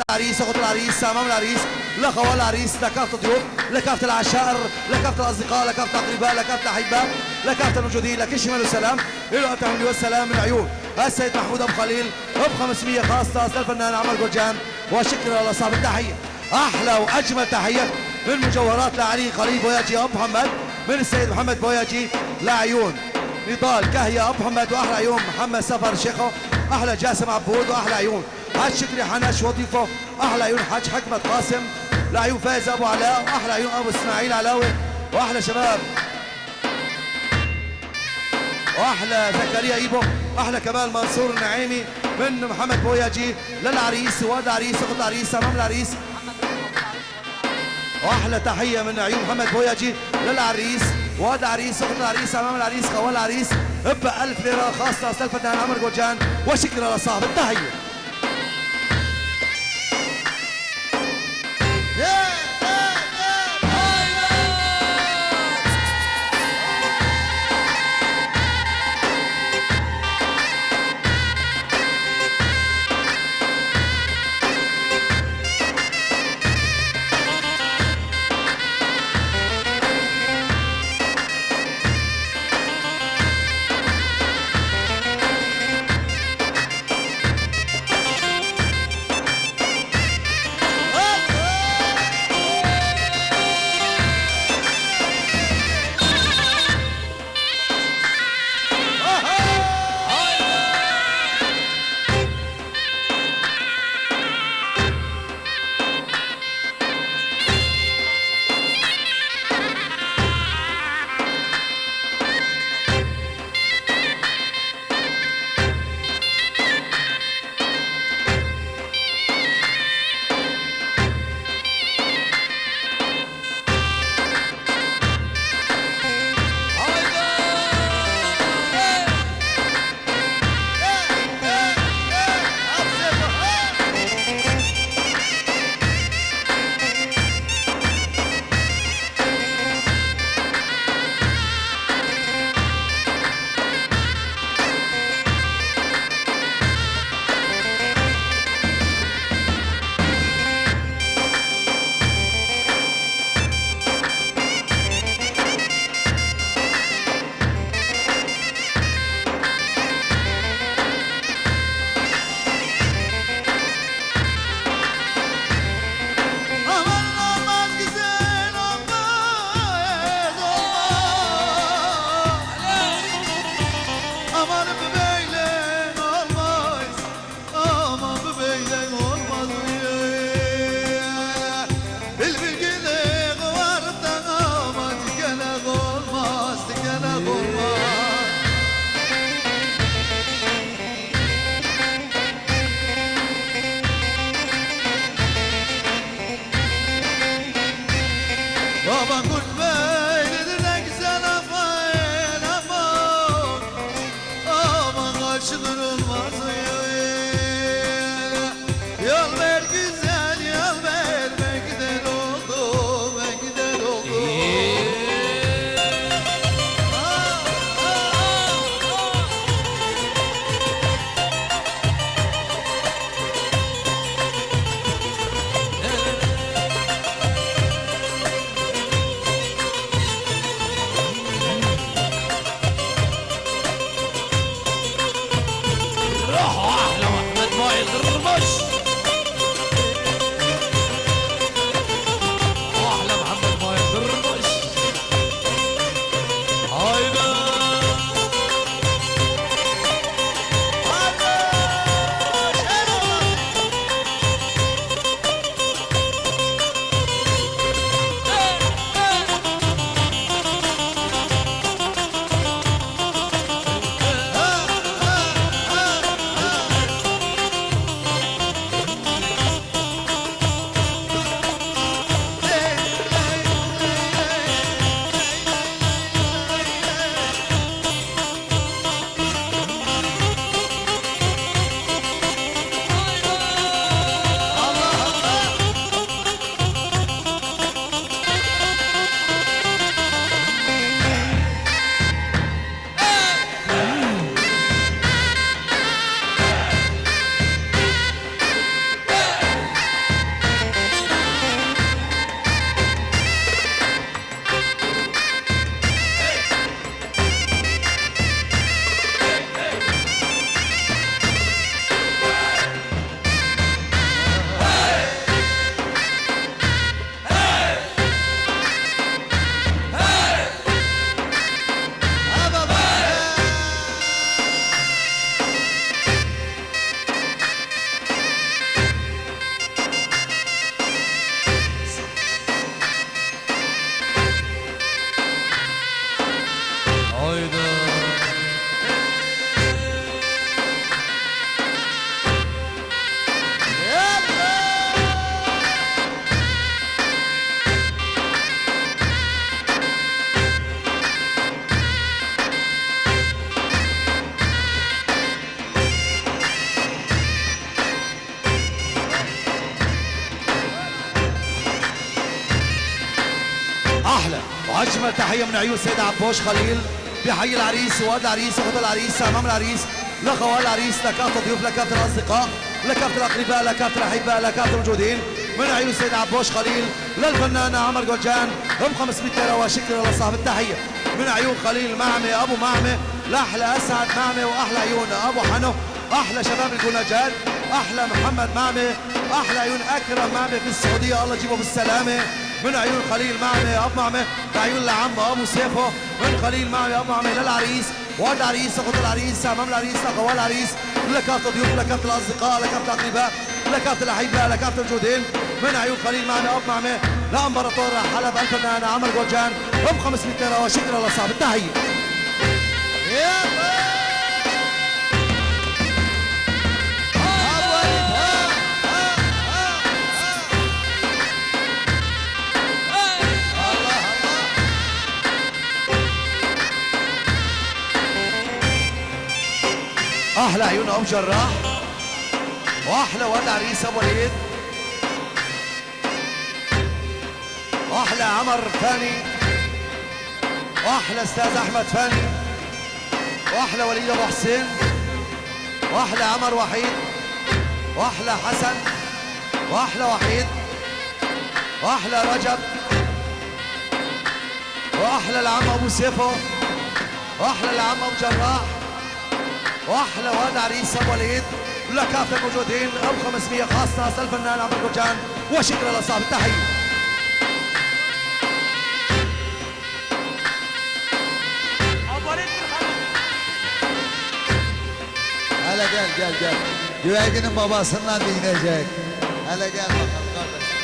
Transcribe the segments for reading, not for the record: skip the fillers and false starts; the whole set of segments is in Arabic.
العريس، اخت العريس، امام العريس، لاخوال العريس، لكافه الضيوف، لكافه العشائر، لكافه الاصدقاء، لكافه الاقرباء، لكافه الاحباء، لكافه الموجودين، لكل شمال والسلام، الى التحيه والسلام من عيون السيد محمود ابو خليل ب 500 خاصه للفنان عمر جوجان، وشكرا لاصحاب التحيه. احلى واجمل تحيه من مجوهرات لعلي خليل بوياجي ابو محمد، من السيد محمد بوياجي لعيون نضال كهيا ابو محمد، واحلى عيون محمد سفر شيخو، احلى جاسم عبود، واحلى عيون حاج شكري حنش وضيفه، احلى عيون حاج حكمت قاسم، لعيون فايز ابو علاء، واحلى عيون ابو اسماعيل علاوي، واحلى شباب، واحلى زكريا ايبو، احلى كمال منصور النعيمي من محمد بوياجي للعريس، واد العريس، اخت العريس، امام العريس، واحلى تحيه من عيون محمد بوياجي للعريس، واد العريس، اخت العريس، امام العريس، خوال العريس ب 1000 ليره خاصه للفنان عمر جوجان، وشكرا لصاحب التحيه. أجمل تحية من عيون سيد عبوش خليل بحي العريس ووالد العريس وأخت العريس أمام العريس لخوال العريس لكافة الضيوف لكافة الأصدقاء لكافة الأقرباء لكافة الأحباء لكافة الموجودين من عيون سيد عبوش خليل للفنان عمر جوجان ب 500 ليرة وشكرا لصاحب التحية من عيون خليل معمي أبو معمي لأحلى أسعد معمي وأحلى عيون أبو حنو أحلى شباب الجنجات أحلى محمد معمي أحلى عيون أكرم معمي في السعودية الله يجيبه بالسلامة من عيون خليل معمي أبو معمي لعيون لعمه أبو سيفو من خليل معمي أبو معمي للعريس وولد العريس أخت العريس أمام العريس لقوال العريس لكافة الضيوف لكافة الأصدقاء لكافة الأقرباء لكافة الأحباء لكافة الموجودين من عيون خليل معمي أبو معمي لأمبراطور حلب الفنان عمر جوجان ب 500 ليرة وشكرا لصاحب التحية. احلى عيون ابو جراح واحلى ولد عريس ابو وليد واحلى عمر فاني واحلى استاذ احمد فاني واحلى وليد ابو حسين واحلى عمر وحيد واحلى حسن واحلى وحيد واحلى رجب واحلى العم ابو سيفو واحلى العم ابو جراح واحلى ولد عريس ابو وليد لكافة الموجودين ب 500 خاصة الفنان عمر جوجان وشكرا لصاحب التحية. Hele gel. Güvercinin babasından dinleyecek. Hele gel bakalım kardeşim.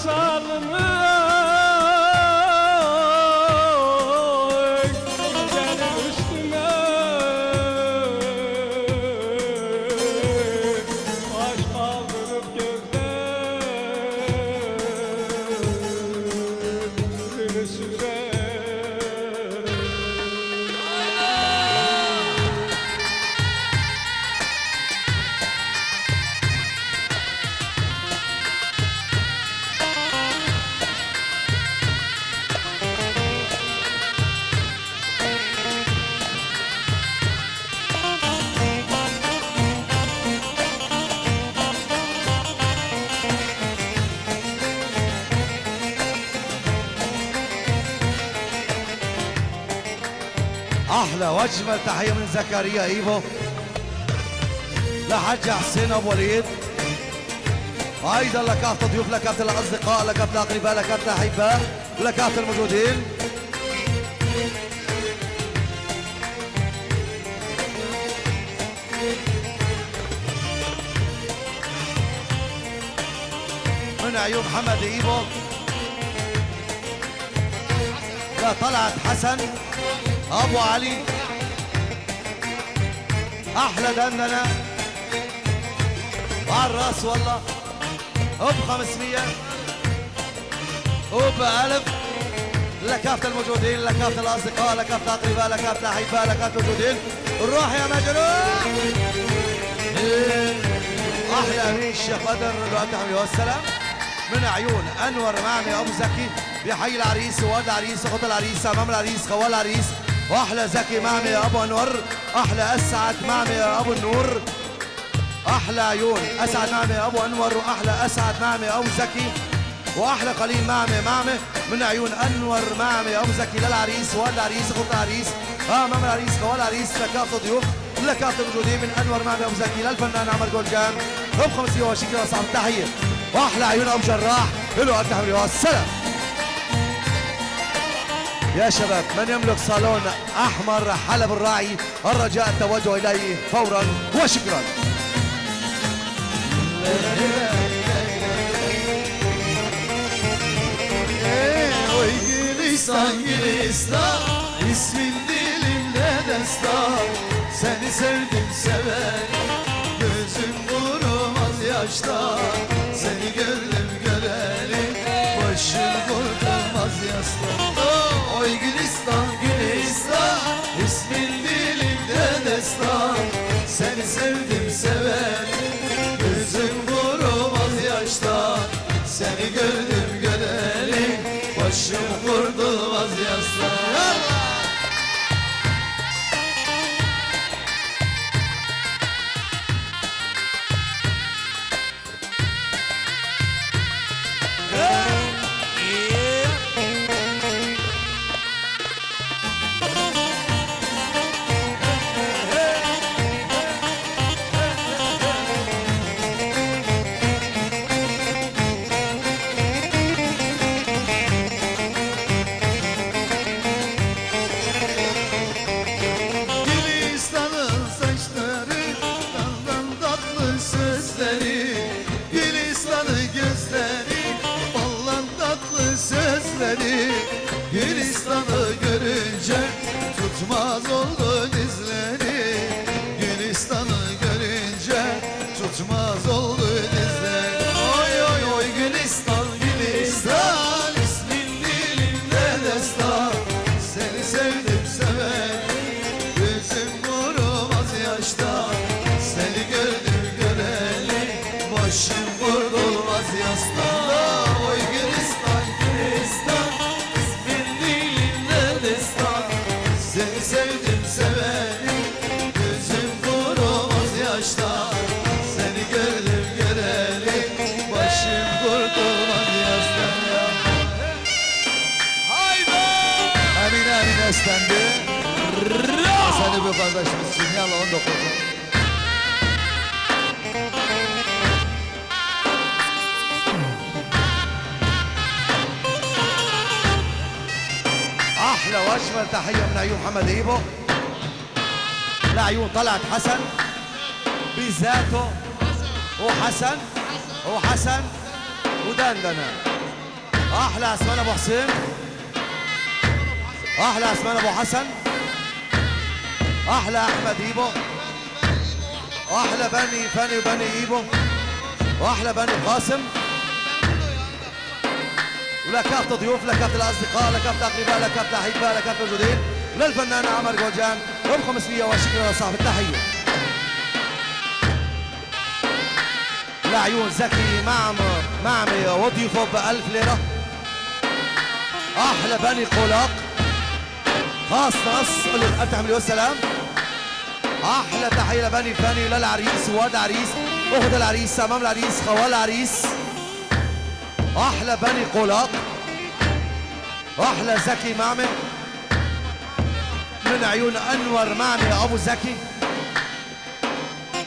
salmış Gelir üstüme Baş kaldırıp gözlerini süzer احلى واجمل تحيه من زكريا ايفو لحج حسين ابو وليد، وايضا لكافه الضيوف، لكافه الاصدقاء، لكافه الاقرباء، لكافه الاحباء، لكافه الموجودين. من عيون محمد ايفو لطلعت حسن ابو علي، احلى دندنه وعلى الراس والله ب 500 وب 1000 لكافه الموجودين، لكافه الاصدقاء، لكافه الاقرباء، لكافه الاحباء، لكافه الموجودين. الروح يا مجنون. احلى امين الشيخ بدر التحيه والسلام من عيون انور معمي ابو زكي، بحي العريس وولد العريس اخت العريس امام العريس خوال العريس، واحلى زكي معمي يا ابو انور، احلى اسعد معمي يا ابو النور، احلى عيون اسعد معمي يا ابو انور، واحلى اسعد معمي يا ابو زكي، واحلى قليل معمي من عيون انور معمي يا ابو زكي للعريس وولد العريس اخت العريس امام العريس خوال العريس، لكافه الضيوف، لكافه الموجودين من انور معمي ابو زكي للفنان عمر جولجان ب 520 كيلو صاحب التحيه، واحلى عيون ابو جراح له التحيه والسلام. يا شباب من يملك صالون احمر حلب الراعي الرجاء التوجه اليه فورا وشكرا. Oy Gülistan Gülistan, ismin dilimde destan. Seni sevdim severim, gözüm vurmaz yaştan. Seni gördüm görelim, başım vurmaz yaslan. Oy Gülistan Gülistan, ismin dilimde destan. Seni sevdim severim, gözüm vurmaz yaştan. Seni gördüm görelim, başım vurmaz yaslan. Gülistan'ın saçları, daldan tatlı sözleri, Gülistan'ın gözleri, ballan tatlı sözleri. Gülistan'ı görünce tutmaz oldu dizleri, Gülistan'ı görünce tutmaz oldu dizleri. Oy oy oy Gülistan Gülistan, ismin dilimde destan. Seni sevdim severim, gözüm vurmaz yaştan. Seni gördüm göreli, başım vurulmaz yastan. Oy Gülistan Gülistan, ismin dilimde destan. Seni sevdim severim, gözüm vurmaz yaştan. Seni gördüm göreli, başım vurulmaz yastan. Emine Emine eslendi. Seni bir kardeşimizsin yalla 19. احلى واجمل تحيه من عيون محمد ايبو لعيون طلعت حسن بذاته، وحسن ودندنه احلى عثمان ابو حسين، احلى عثمان ابو حسن، احلى احمد ايبو، احلى بني فاني وبني ايبو، واحلى بني قاسم، ولكافة ضيوف، لكافة الاصدقاء، لكافة الاقرباء، لكافة الاحباء، لكافة الموجودين، للفنان عمر جوجان ب 500 وشكرا لصاحب التحية. لعيون زكي معمي وضيوفه ب1000 ليرة. احلى بني قولاق خاص نص التحمل والسلام. احلى تحيه لبني فاني للعريس وواد العريس اخت العريس امام العريس خوال العريس. احلى بني قولاق، احلى زكي معمي من عيون انور معمي ابو زكي.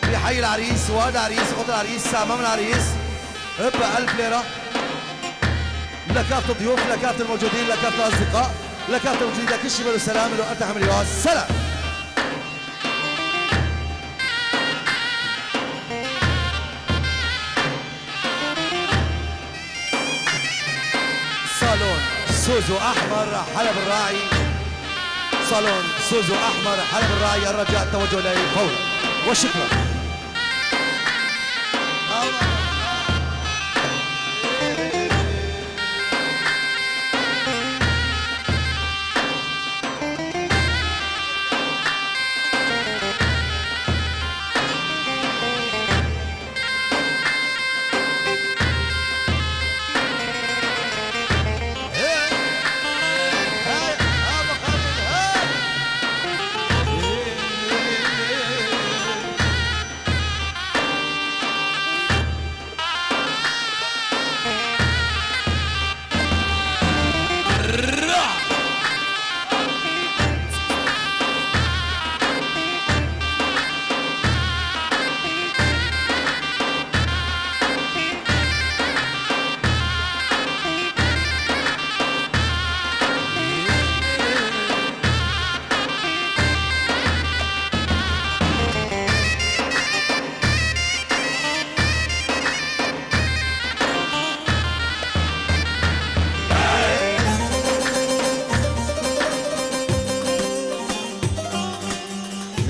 بحي العريس وواد العريس اخت العريس امام العريس ب1000 ليره. لكافة الضيوف، لكافة الموجودين، لكافة الأصدقاء، لكافة الموجودين، لكل شباب السلام لو أنت حمل يا سلام. صالون سوزو أحمر حلب الراعي، صالون سوزو أحمر حلب الراعي، الرجاء التوجه إليه فورا وشكرا.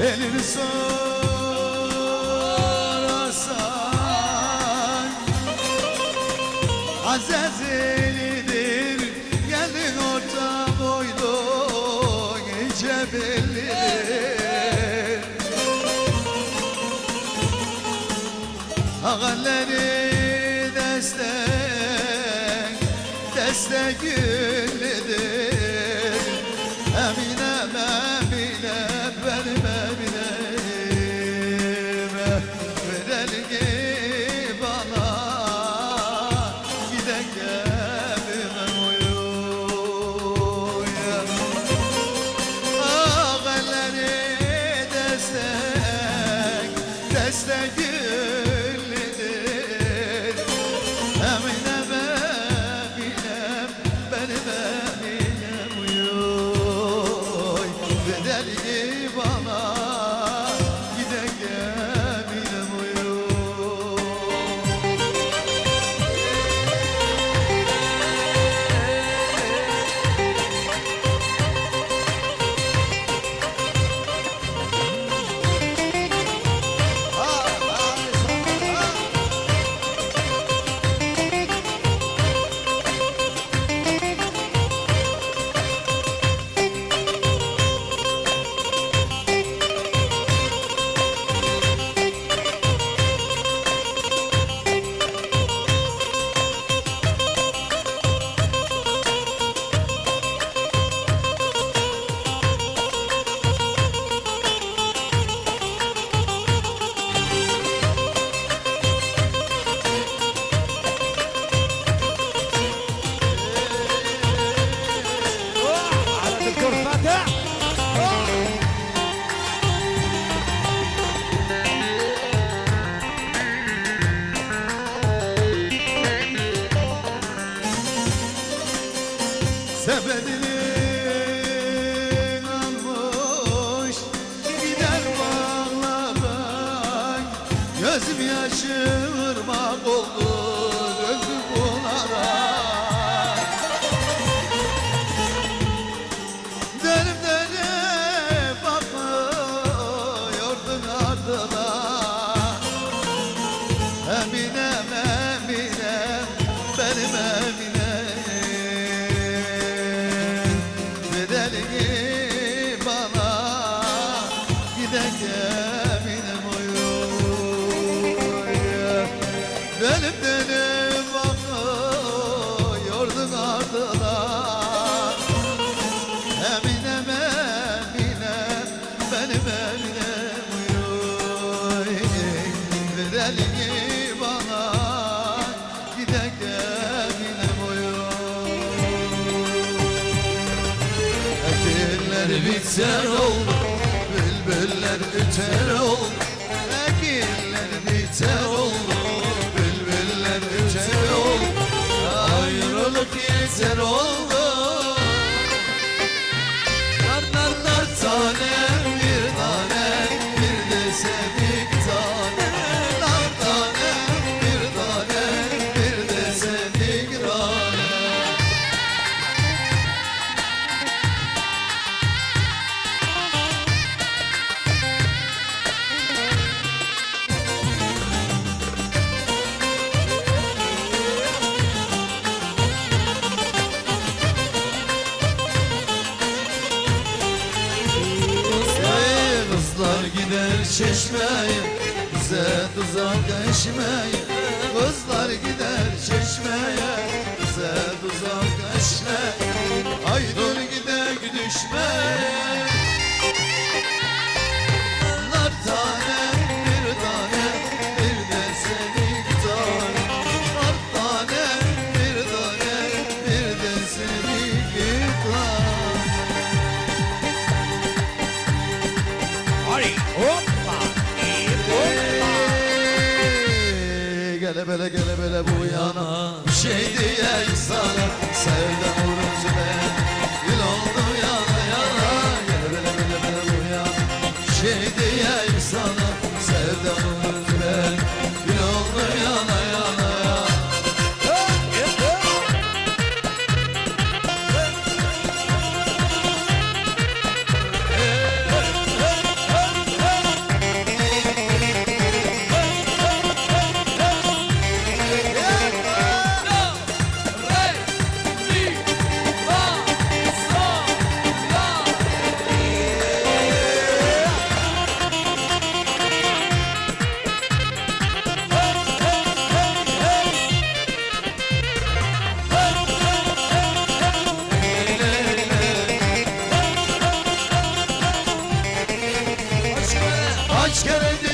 Elini sorarsan Azezelidir Gelin orta boylu Gece bellidir Ağaları destek güllüdür Eminem benim eminim Ver elini bana Giden gemime uyuyor Ağaları destek güllüdür Eminem benim eminim uyuyor Ver elini bana Giden geminem uyuyor Sepetini almış gider bağlamak Gözüm yaşım ırmak oldu döndü bunlara ardılar Eminem Eminem benim Eminem Bedelini bana gidek Eminem oy Benim dedim bakıyordun ardılar Eminem Eminem benim Eminem oy Bedelini bana gidek Eminem oy Ekinler biter oldu Bülbüller üter oldu Ekinler biter oldu Bülbüller üter oldu Ayrılık yeter oldu Nar nar nar tanem bir tanem Bir de sevdik tanem Nar tanem bir tanem Bir de sevdik tanem Kızlar gider çeşmeye Bize tuzak eşmeye Kızlar gider çeşmeye Bize tuzak eşmeye Haydar gider düşmeye Nar tanem bir tanem Bir de senin tanem Nar tanem bir tanem Bir de senin tanem Gele bele bu yana Bir şey diyeyim sana Sevdam vurunca ben Gül oldu yana yana Gele bele bu yana Bir şey diyeyim sana Sevdam vurunca ben Gül oldu yana yana Kaç kere